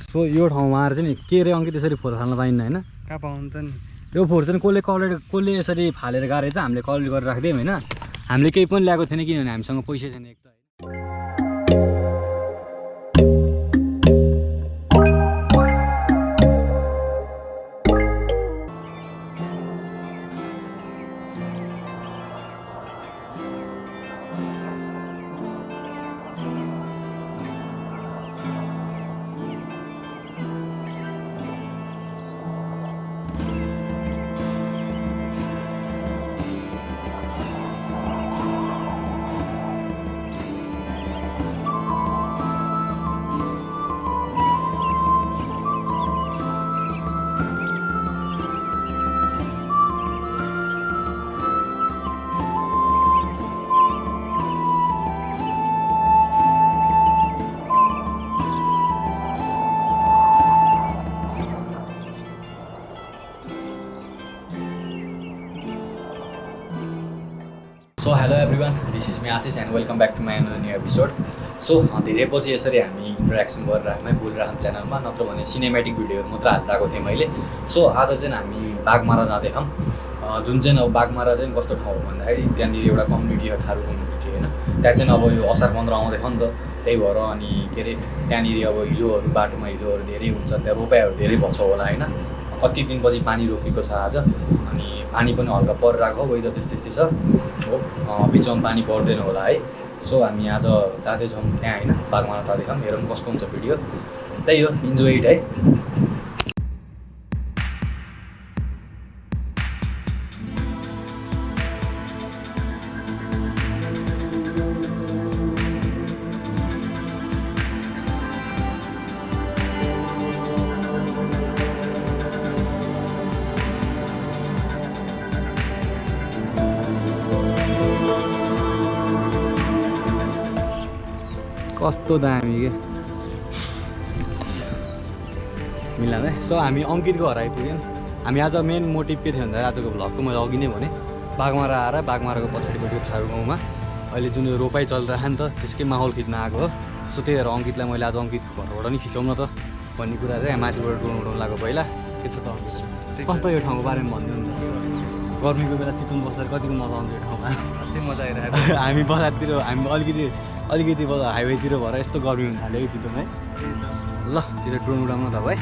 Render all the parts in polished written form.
So यो ठाउँमा आएर चाहिँ नि के रे अङ्कित त्यसरी फोहोर फाल्न पाइन्न होइन? कहाँ पाउँछ नि यो फोहोर चाहिँ कसले यसरी फालेर गाडेर चाहिँ हामीले कलेक्ट गरेर राखिदियौँ होइन? हामीले केही पनि ल्याएको थिएन किनभने हामीसँग पैसा थिएन एक त। So hello everyone, this is me Ashish and welcome back to my another new episode. So धेरै पछि यसरी हामी इन्टरेक्सन गरेर हामी बोलिरहेको च्यानलमा, नत्र भने सिनेमेटिक भिडियोहरू मात्र हालिरहेको थिएँ मैले। सो आज चाहिँ हामी बाघमारा जाँदैछौँ, जुन चाहिँ अब बाघमारा चाहिँ कस्तो ठाउँ हो भन्दाखेरि त्यहाँनिर एउटा कम्युनिटी हो, थारू कम्युनिटी होइन। त्यहाँ चाहिँ अब यो असार 15 आउँदैछ नि त, त्यही भएर अनि के अरे त्यहाँनिर अब हिलोहरू, बाटोमा हिलोहरू धेरै हुन्छ, त्यहाँ रोपाइहरू धेरै भन्छ होला होइन। कति दिनपछि पानी रोकेको छ आज, अनि पानी पनि हल्का परिरहेको, वेदर त्यस्तै छ हो, बिचमा पानी पर्दैन होला है। सो हामी आज जाँदैछौँ त्यहाँ होइन, बाघमारा जाँदैछौँ। हेरौँ कस्तो हुन्छ भिडियो, त्यही हो, इन्जोय इट है। कस्तो दामी के मिलाएर है। सो हामी अङ्कितको घर आइपुग्यौँ। हामी आज मेन मोटिभ के थियो भन्दा आजको भ्लगको मैले अघि नै भने बाघमारा आएर बाघमाराको पछाडिपट्टिको थारू गाउँमा अहिले जुन यो रोपाइ चलिरहेको नि त त्यसकै माहौल खिच्न आएको हो। सो त्यही भएर अङ्कितलाई मैले आज अङ्कितको घरबाट नि खिचाउँ न त भन्ने कुरा चाहिँ माथिबाट ड्रोन उडाउनु लाग्यो पहिला। के छ त अङ्कित, कस्तो यो ठाउँको बारेमा भनिदिनु न। गर्मीको बेला चितवन बस्दा कतिको मजा आउँछ यो ठाउँमा, कति मजा आइरहेको। हामी बजारतिर हामी अलिकति हाइवेतिर भएर यस्तो गर्मी हुन थाल्यो कि चितवन है। ल त्यो ड्रोन उडाउनु त भाइ।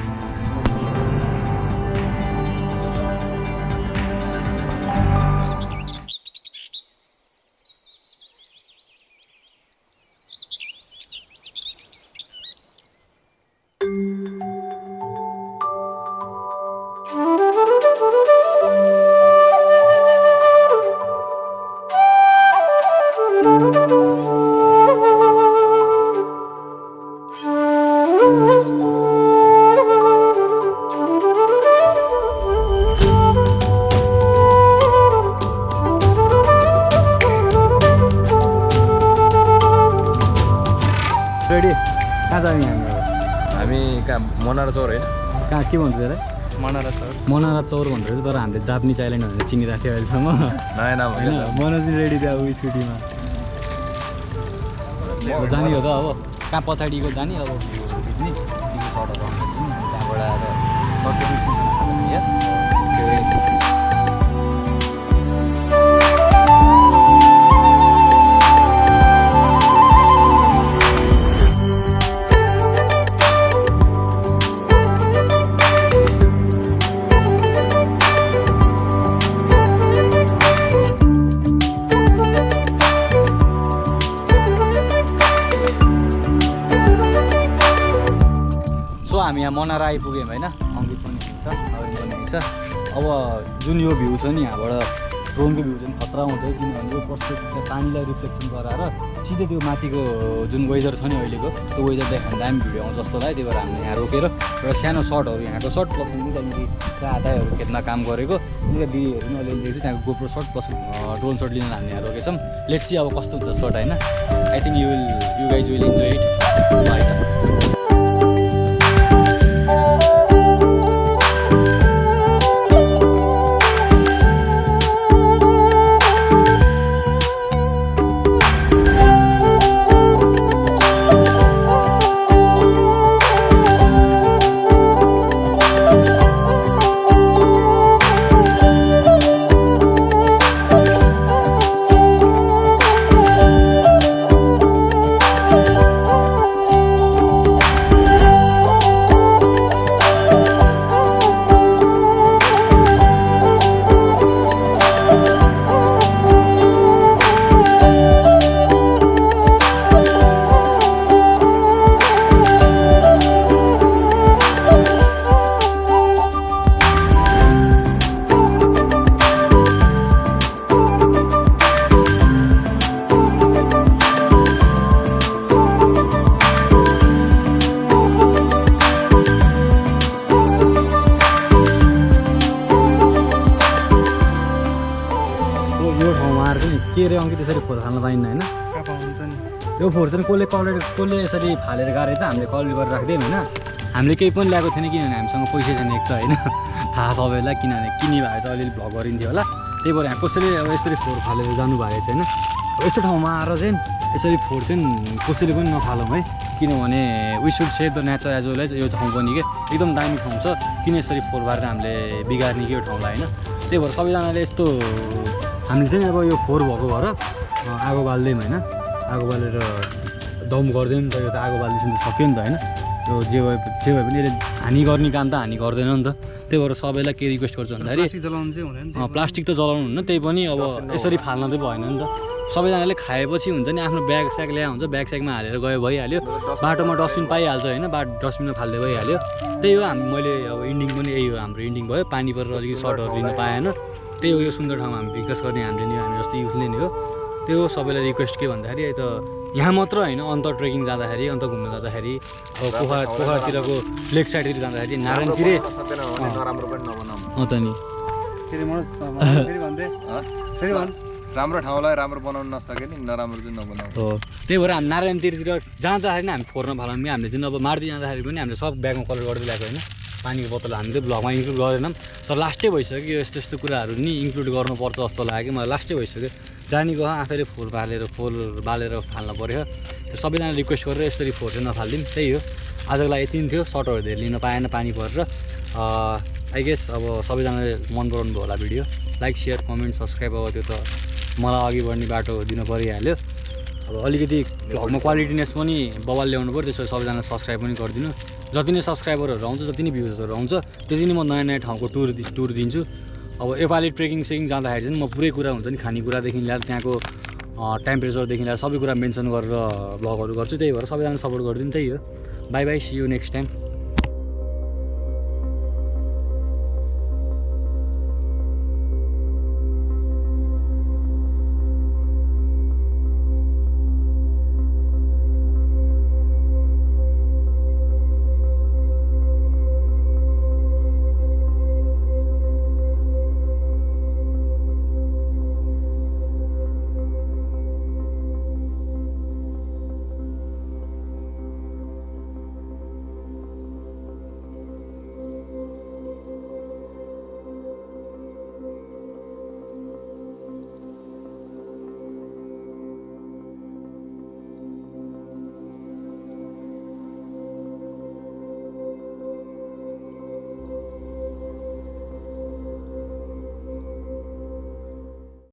रेडी कहाँ जाने हामी कहाँ मनारा चौर होइन, कहाँ के भन्छ त्यसलाई? मनारा चौर भन्दो रहेछ, तर हामीले जापानिज आइल्यान्ड भनेर चिनिरहेको थियो अहिलेसम्म। नयाँ नाम होइन मनोज रेडी थियो अब स्कुटीमा जाने हो त। अब कहाँ पछाडिको जाने अब खिच्ने त्यहाँबाट आएर हामी यहाँ मनारा आइपुग्यौँ होइन। अङ्कित पनि हुन्छ, अरू पनि हुन्छ। अब जुन यो भ्यू छ नि यहाँबाट ड्रोनको भ्यू चाहिँ खतरा आउँछ, किनभने यो प्रस्तुत पानीलाई रिफ्लेक्सन गराएर सिधै त्यो माथिको जुन वेदर छ नि अहिलेको त्यो वेदर देखाउने दामी भिडियो आउँछ जस्तो लाग्यो। त्यही भएर हामीले यहाँ रोकेर एउटा सानो सर्टहरू यहाँको सर्ट प्लस त्यहाँनिर आधाहरू खेद्न काम गरेको उनीहरू दिदीहरू पनि अलिअलि त्यहाँको GoPro shot plus drone shot लिन हामी यहाँ रोकेछौँ। लेट्स सी अब कस्तो हुन्छ सर्ट होइन। I think you guys will enjoy it होइन। के रे अङ्कित त्यसरी फोहोर फाल्न पाइन्न होइन कहाँ पाउँछ नि त्यो फोहोर चाहिँ कसले यसरी फालेर गाडेछ हामीले कलेक्ट गरेर राख्दैम होइन हामीले केही पनि ल्याएको थिएन किनभने हामीसँग पैसा छैन एक त होइन थाहा सबैलाई किनभने किने भए त अलिअलि भ्लग गरिन्थ्यो होला त्यही भएर यहाँ कसैले अब यसरी फोहोर फालेर जानुभएको छैन अब यस्तो ठाउँमा आएर चाहिँ यसरी फोहोर चाहिँ कसैले पनि नफालौँ है किनभने we should save the nature as well as यो ठाउँ पनि के एकदम दामी ठाउँ छ किन यसरी फोहोर पारेर हामीले बिगार्ने कि यो ठाउँलाई होइन त्यही भएर सबैजनाले यस्तो हामीले चाहिँ अब यो फोहोर भएको भएर आगो बाल्दैम होइन आगो बालेर दम गर्दैन नि त यो त आगो बाल्दैछ नि सक्यो नि त होइन यो जे भए पनि यसले हानि गर्ने काम त हानि गर्दैन नि त त्यही भएर सबैलाई के रिक्वेस्ट गर्छु भन्दाखेरि प्लास्टिक त जलाउनु हुन्न त्यही पनि अब यसरी फाल्न चाहिँ भएन नि त सबैजनाले खाएपछि हुन्छ नि आफ्नो ब्याग स्याग ल्याए हुन्छ ब्याग स्यागमा हालेर गयो भइहाल्यो बाटोमा डस्टबिन पाइहाल्छ होइन डस्टबिनमा फाल्दै भइहाल्यो त्यही हो मैले अब इन्डिङ पनि यही हो हाम्रो इन्डिङ भयो पानी परेर अलिकति सर्टहरू लिन पाएन त्यही हो यो सुन्दर ठाउँमा हामी विकास गर्ने हामीले नि हामी जस्तो युथले नि हो त्यो सबैलाई रिक्वेस्ट के भन्दाखेरि त यहाँ मात्र होइन अन्त ट्रेकिङ जाँदाखेरि अन्त घुम्न जाँदाखेरि अब पोखरातिरको लेक साइडतिर जाँदाखेरि नारायणतिरै त नि राम्रो ठाउँलाई राम्रो बनाउन नसके नि नराम्रो चाहिँ नबनाऊ हो त्यही भएर हामी नारायणतिरतिर जाँदाखेरि हामी फोर्न फाल्यौँ कि हामीले चाहिँ अब मार्दै जाँदाखेरि पनि हामीले सब ब्यागमा कलेक्ट गर्दै ल्याएको होइन पानीको बोतल हामी चाहिँ भ्लगमा इन्क्लुड गरेनौँ तर लास्टै भइसक्यो यस्तो यस्तो कुराहरू नि इन्क्लुड गर्नुपर्छ जस्तो लाग्यो मलाई लास्टै भइसक्यो जानी गयो आफैले फोहोर बालेर फाल्न पऱ्यो त्यो सबैजना रिक्वेस्ट गरेर यसरी फोहोर चाहिँ नफालिदिउँ त्यही हो आजको लागि यति थियो सर्टहरू धेरै लिन पाएन पानी परेर आई गेस अब सबैजनाले मन पराउनु भयो होला video like share comment subscribe अब त्यो त मलाई अघि बढ्ने बाटो दिनु परिहाल्यो अब अलिकति भ्लगमा क्वालिटीनेस पनि बवाल ल्याउनु पऱ्यो त्यसपछि सबैजना सब्सक्राइब पनि गरिदिनु जति नै सब्सक्राइबरहरू आउँछ जति नै भ्युजहरू आउँछ त्यति नै म नयाँ नयाँ ठाउँको टुर दिन्छु अब योपालि ट्रेकिङ जाँदाखेरि चाहिँ म पुरै कुरा हुन्छ नि खानेकुरादेखि लिएर त्यहाँको टेम्परेचरदेखि लिएर सबै कुरा मेन्सन गरेर भ्लगहरू गर्छु त्यही भएर सबैजना सपोर्ट गरिदिनु त्यही हो bye bye see you next time